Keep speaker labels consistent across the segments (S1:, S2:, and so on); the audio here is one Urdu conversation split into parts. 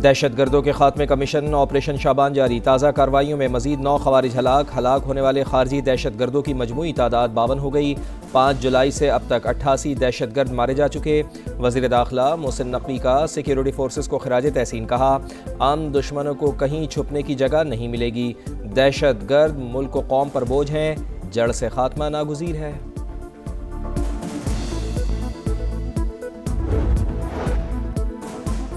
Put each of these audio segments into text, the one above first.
S1: دہشت گردوں کے خاتمے کا مشن آپریشن شابان جاری، تازہ کارروائیوں میں مزید 9 خوارج ہلاک ہونے والے خارجی دہشت گردوں کی مجموعی تعداد 52 ہو گئی۔ 5 جولائی سے اب تک 88 دہشت گرد مارے جا چکے۔ وزیر داخلہ محسن نقوی کا سیکیورٹی فورسز کو خراج تحسین، کہا عام دشمنوں کو کہیں چھپنے کی جگہ نہیں ملے گی، دہشت گرد ملک و قوم پر بوجھ ہیں، جڑ سے خاتمہ ناگزیر ہے۔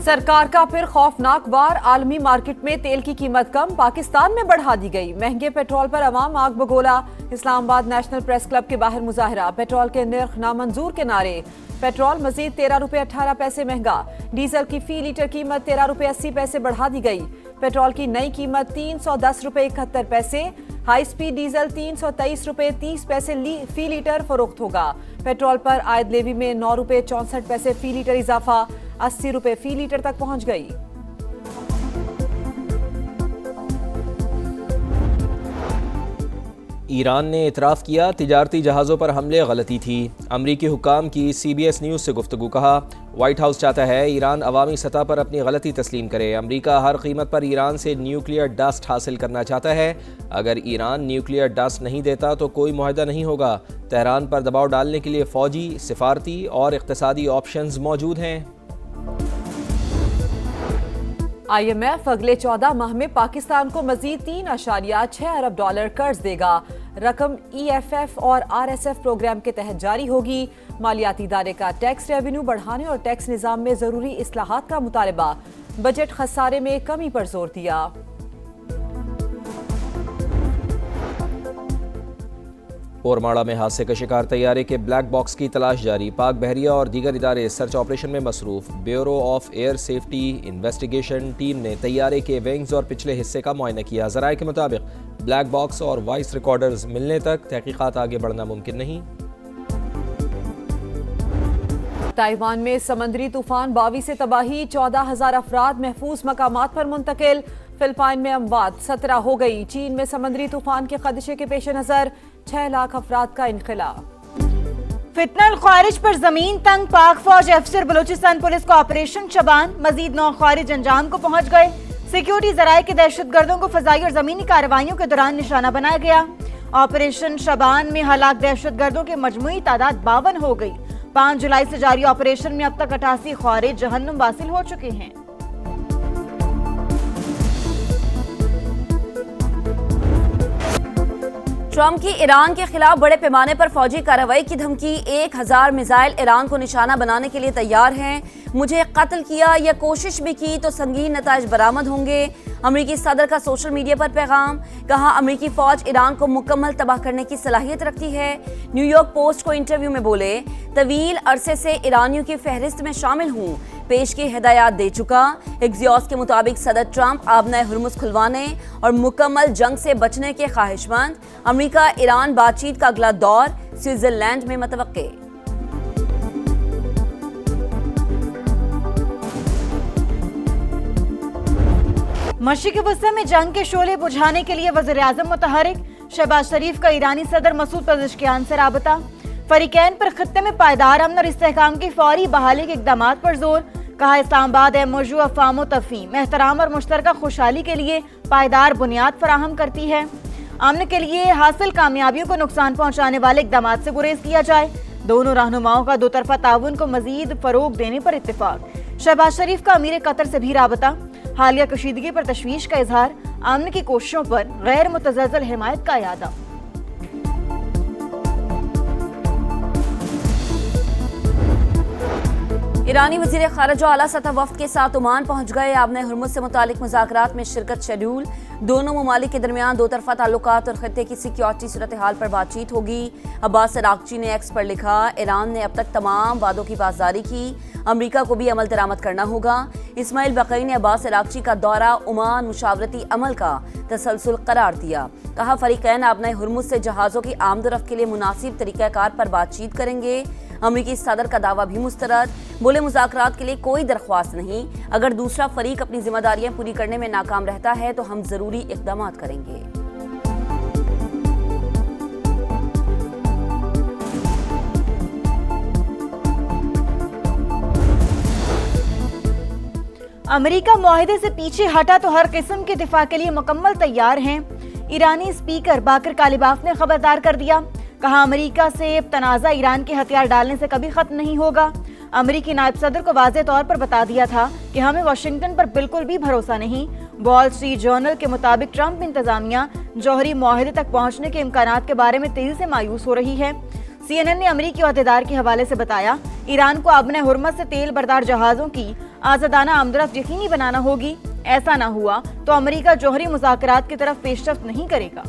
S2: سرکار کا پھر خوفناک وار، عالمی مارکیٹ میں تیل کی قیمت کم، پاکستان میں بڑھا دی گئی، مہنگے پیٹرول پر عوام آگ بگولا۔ اسلام آباد نیشنل پریس کلب کے باہر مظاہرہ، پیٹرول کے نرخ نامنظور کے نعرے۔ پیٹرول مزید 13 روپے 18 پیسے مہنگا، ڈیزل کی فی لیٹر قیمت 13 روپے 80 پیسے بڑھا دی گئی۔ پیٹرول کی نئی قیمت 310 روپے 71 پیسے، ہائی سپیڈ ڈیزل 323 روپے 30 پیسے فی لیٹر فروخت ہوگا۔ پیٹرول پر عائد لیوی میں 9 روپے 64 پیسے فی لیٹر اضافہ، 80 روپے فی لیٹر تک پہنچ گئی۔
S1: ایران نے اعتراف کیا تجارتی جہازوں پر حملے غلطی تھی، امریکی حکام کی سی بی ایس نیوز سے گفتگو، کہا وائٹ ہاؤس چاہتا ہے ایران عوامی سطح پر اپنی غلطی تسلیم کرے، امریکہ ہر قیمت پر ایران سے نیوکلیئر ڈسٹ حاصل کرنا چاہتا ہے، اگر ایران نیوکلیئر ڈسٹ نہیں دیتا تو کوئی معاہدہ نہیں ہوگا، تہران پر دباؤ ڈالنے کے لیے فوجی، سفارتی اور اقتصادی آپشنز موجود ہیں۔
S2: آئی ایم ایف اگلے 14 ماہ میں پاکستان کو مزید 3.6 ارب ڈالر قرض دے گا، رقم ای ایف ایف اور آر ایس ایف پروگرام کے تحت جاری ہوگی۔ مالیاتی ادارے کا ٹیکس ریونیو بڑھانے اور ٹیکس نظام میں ضروری اصلاحات کا مطالبہ، بجٹ خسارے میں کمی پر زور دیا۔
S1: اورماڑہ میں حادثے کا شکار طیارے کے بلیک باکس کی تلاش جاری، پاک بحریہ اور دیگر ادارے سرچ آپریشن میں مصروف، Bureau of Air Safety Investigation team نے طیارے کے ونگز اور پچھلے حصے کا معائنہ کیا، ذرائع کے مطابق بلیک باکس اور وائس ریکارڈرز ملنے تک تحقیقات آگے بڑھنا ممکن نہیں۔
S2: تائیوان میں سمندری طوفان 22 سے تباہی، 14,000 افراد محفوظ مقامات پر منتقل، فلپائن میں اموات 17 ہو گئی، چین میں سمندری طوفان کے خدشے کے پیش نظر 6 لاکھ افراد کا انخلاء۔
S3: فتنہ الخوارج پر زمین تنگ، پاک فوج افسر بلوچستان پولیس کو آپریشن شبان، مزید 9 خوارج انجام کو پہنچ گئے، سیکیورٹی ذرائع کے دہشت گردوں کو فضائی اور زمینی کارروائیوں کے دوران نشانہ بنایا گیا۔ آپریشن شبان میں ہلاک دہشت گردوں کی مجموعی تعداد 52 ہو گئی۔ 5 جولائی سے جاری آپریشن میں اب تک 88 خوارج جہنم واصل ہو چکے ہیں۔
S4: ٹرمپ کی ایران کے خلاف بڑے پیمانے پر فوجی کارروائی کی دھمکی، 1000 میزائل ایران کو نشانہ بنانے کے لیے تیار ہیں، مجھے قتل کیا یا کوشش بھی کی تو سنگین نتائج برآمد ہوں گے۔ امریکی صدر کا سوشل میڈیا پر پیغام، کہا امریکی فوج ایران کو مکمل تباہ کرنے کی صلاحیت رکھتی ہے۔ نیو یارک پوسٹ کو انٹرویو میں بولے، طویل عرصے سے ایرانیوں کی فہرست میں شامل ہوں، پیش کی ہدایات دے چکا۔ ایکزیوس کے مطابق صدر ٹرمپ آبنۂ ہرمز کھلوانے اور مکمل جنگ سے بچنے کے خواہش مند، امریکہ ایران بات چیت کا اگلا دور سوئٹزرلینڈ میں متوقع۔
S3: مشرق وسطی میں جنگ کے شعلے بجھانے کے لیے وزیر اعظم متحرک، شہباز شریف کا ایرانی صدر مسعود پزشکیان سے رابطہ، فریقین پر خطے میں پائیدار امن اور استحکام کی فوری بحالی کے اقدامات پر زور، کہا اسلام آباد اہم موضوع افہام و تفہیم، احترام اور مشترکہ خوشحالی کے لیے پائیدار بنیاد فراہم کرتی ہے، امن کے لیے حاصل کامیابیوں کو نقصان پہنچانے والے اقدامات سے گریز کیا جائے، دونوں رہنماؤں کا دو طرفہ تعاون کو مزید فروغ دینے پر اتفاق، شہباز شریف کا امیر قطر سے بھی رابطہ، حالیہ کشیدگی پر تشویش کا اظہار، امن کی کوششوں پر غیر متزلزل حمایت کا اعادہ۔
S4: ایرانی وزیر خارجہ اعلیٰ سطح وفد کے ساتھ عمان پہنچ گئے، آبنۂ ہرمز سے متعلق مذاکرات میں شرکت شیڈول، دونوں ممالک کے درمیان دو طرفہ تعلقات اور خطے کی سیکیورٹی صورتحال پر بات چیت ہوگی۔ عباس عراقچی نے ایکس پر لکھا، ایران نے اب تک تمام وعدوں کی پاسداری کی، امریکہ کو بھی عمل درآمد کرنا ہوگا۔ اسماعیل بقئی نے عباس عراقچی کا دورہ عمان مشاورتی عمل کا تسلسل قرار دیا، کہا فریقین آبنۂ ہرمز سے جہازوں کی آمد و رفت کے لیے مناسب طریقہ کار پر بات چیت کریں گے۔ امریکی صدر کا دعویٰ بھی مسترد، بولے مذاکرات کے لیے کوئی درخواست نہیں، اگر دوسرا فریق اپنی ذمہ داریاں پوری کرنے میں ناکام رہتا ہے تو ہم ضروری اقدامات کریں گے۔
S3: امریکہ معاہدے سے پیچھے ہٹا تو ہر قسم کے دفاع کے لیے مکمل تیار ہیں۔ ایرانی اسپیکر باقر کالیباف نے خبردار کر دیا، کہا امریکہ سے تنازع ایران کے ہتھیار ڈالنے سے کبھی ختم نہیں ہوگا۔ امریکی نائب صدر کو واضح طور پر بتا دیا تھا کہ ہمیں واشنگٹن پر بالکل بھی بھروسہ نہیں۔ وال اسٹریٹ جرنل کے مطابق ٹرمپ انتظامیہ جوہری معاہدے تک پہنچنے کے امکانات کے بارے میں تیزی سے مایوس ہو رہی ہے۔ CNN نے امریکی عہدیدار کے حوالے سے بتایا، ایران کو ابن حرمت سے تیل بردار جہازوں کی آزادانہ آمدرفت یقینی بنانا ہوگی۔ ایسا نہ ہوا تو امریکہ جوہری مذاکرات کی طرف پیش رفت نہیں کرے گا۔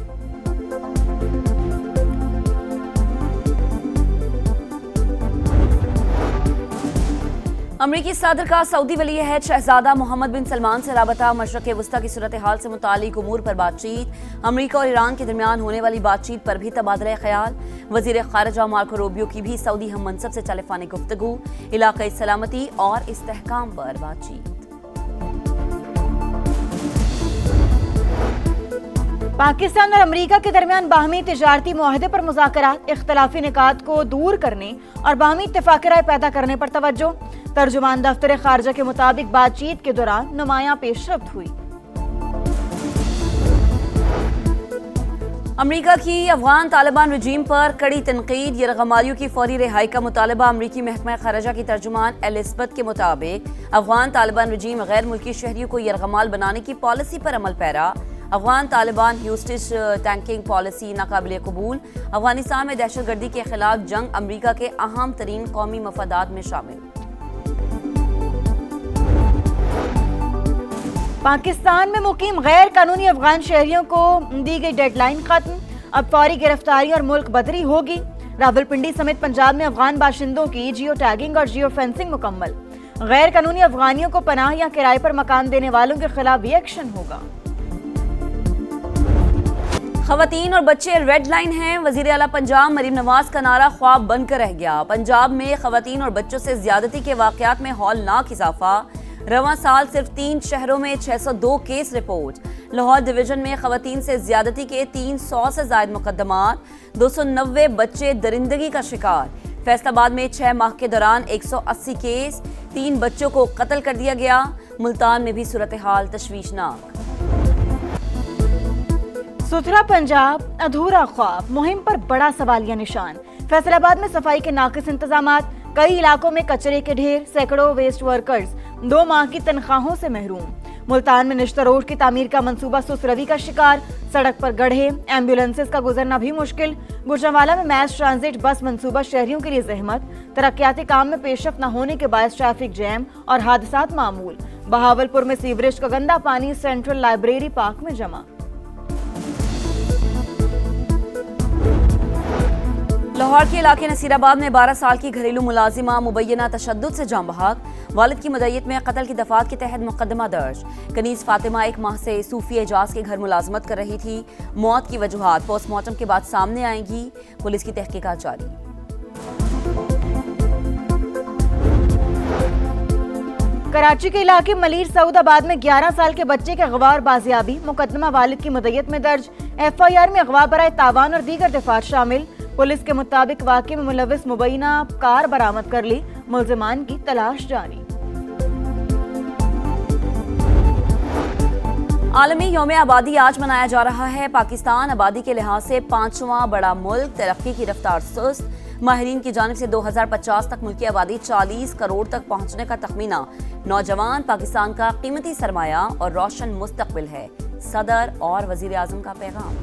S4: امریکی صدر کا سعودی ولی عہد شہزادہ محمد بن سلمان سے رابطہ، مشرق وسطیٰ کی صورتحال سے متعلق امور پر بات چیت، امریکہ اور ایران کے درمیان ہونے والی بات چیت پر بھی تبادلہ خیال، وزیر خارجہ مارکو روبیو کی بھی سعودی ہم منصب سے ٹیلی فونک گفتگو، علاقائی سلامتی اور استحکام پر بات چیت۔
S3: پاکستان اور امریکہ کے درمیان باہمی تجارتی معاہدے پر مذاکرات، اختلافی نکات کو دور کرنے اور باہمی اتفاق رائے پیدا کرنے پر توجہ۔ ترجمان دفتر خارجہ کے مطابق بات چیت کے دوران نمایاں پیش رفت ہوئی۔
S4: امریکہ کی افغان طالبان رجیم پر کڑی تنقید، یرغمالیوں کی فوری رہائی کا مطالبہ۔ امریکی محکمہ خارجہ کی ترجمان ایلزبتھ کے مطابق افغان طالبان رجیم غیر ملکی شہریوں کو یرغمال بنانے کی پالیسی پر عمل پیرا۔ افغان طالبان ہیوسٹس ٹینکنگ پالیسی ناقابل قبول، افغانستان میں دہشت گردی کے خلاف جنگ امریکہ کے اہم ترین قومی مفادات میں شامل۔
S3: پاکستان میں مقیم غیر قانونی افغان شہریوں کو دی گئی ڈیڈ لائن ختم، اب فوری گرفتاری اور ملک بدری ہوگی۔ راولپنڈی سمیت پنجاب میں افغان باشندوں کی جیو ٹیگنگ اور جیو فینسنگ مکمل۔ غیر قانونی افغانیوں کو پناہ یا کرائے پر مکان دینے والوں کے خلاف بھی ایکشن ہوگا۔
S4: خواتین اور بچے ریڈ لائن ہیں، وزیر اعلیٰ پنجاب مریم نواز کا نعرہ خواب بن کر رہ گیا۔ پنجاب میں خواتین اور بچوں سے زیادتی کے واقعات میں ہولناک اضافہ، رواں سال صرف 3 شہروں میں 602 کیس رپورٹ۔ لاہور ڈویژن میں خواتین سے زیادتی کے 300 سے زائد مقدمات، 290 بچے درندگی کا شکار۔ فیصل آباد میں 6 ماہ کے دوران 180 کیس، 3 بچوں کو قتل کر دیا گیا۔ ملتان میں بھی صورتحال تشویشناک۔
S3: ستھرا پنجاب ادھورا خواب مہم پر بڑا سوالیہ نشان۔ فیصل آباد میں صفائی کے ناقص انتظامات، کئی علاقوں میں کچرے کے ڈھیر، سینکڑوں ویسٹ ورکرز 2 ماہ کی تنخواہوں سے محروم۔ ملتان میں نشتر روڈ کی تعمیر کا منصوبہ سست روی کا شکار، سڑک پر گڑھے، ایمبولینسز کا گزرنا بھی مشکل۔ گوجرانوالہ میں میس ٹرانزٹ بس منصوبہ شہریوں کے لیے زحمت، ترقیاتی کام میں پیش رفت نہ ہونے کے باعث ٹریفک جیم اور حادثات معمول۔ بہاولپور میں سیوریج کا گندا پانی سینٹرل لائبریری پارک میں جمع۔
S4: لاہور کے علاقے نصیر آباد میں 12 سال کی گھریلو ملازمہ مبینہ تشدد سے جاں بحق، والد کی مدعیت میں قتل کی دفعات کے تحت مقدمہ درج۔ کنیز فاطمہ 1 ماہ سے صوفی اعجاز کے گھر ملازمت کر رہی تھی، موت کی وجوہات پوسٹ مارٹم کے بعد سامنے آئیں گی، پولیس کی تحقیقات جاری۔
S3: کراچی کے علاقے ملیر سعود آباد میں 11 سال کے بچے کے اغوا اور بازیابی، مقدمہ والد کی مدعیت میں درج۔ FIR میں اغوا برائے تاوان اور دیگر دفعات شامل۔ پولیس کے مطابق واقعے میں ملوث مبینہ کار برآمد کر لی، ملزمان کی تلاش جاری۔
S4: عالمی یوم آبادی آج منایا جا رہا ہے۔ پاکستان آبادی کے لحاظ سے 5واں بڑا ملک، ترقی کی رفتار سست۔ ماہرین کی جانب سے 2050 تک ملکی آبادی 40 کروڑ تک پہنچنے کا تخمینہ۔ نوجوان پاکستان کا قیمتی سرمایہ اور روشن مستقبل ہے، صدر اور وزیر اعظم کا پیغام۔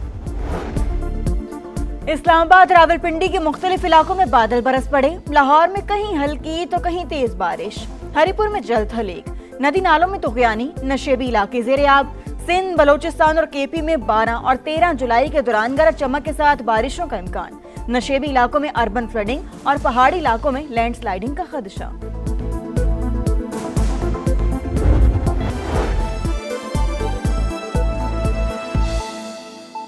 S3: اسلام آباد راولپنڈی کے مختلف علاقوں میں بادل برس پڑے، لاہور میں کہیں ہلکی تو کہیں تیز بارش، ہری پور میں جلد ہلیک، ندی نالوں میں طغیانی، نشیبی علاقے زیر آب۔ سندھ، بلوچستان اور KP میں 12 اور 13 جولائی کے دوران گرج چمک کے ساتھ بارشوں کا امکان، نشیبی علاقوں میں اربن فلڈنگ اور پہاڑی علاقوں میں لینڈ سلائیڈنگ کا خدشہ۔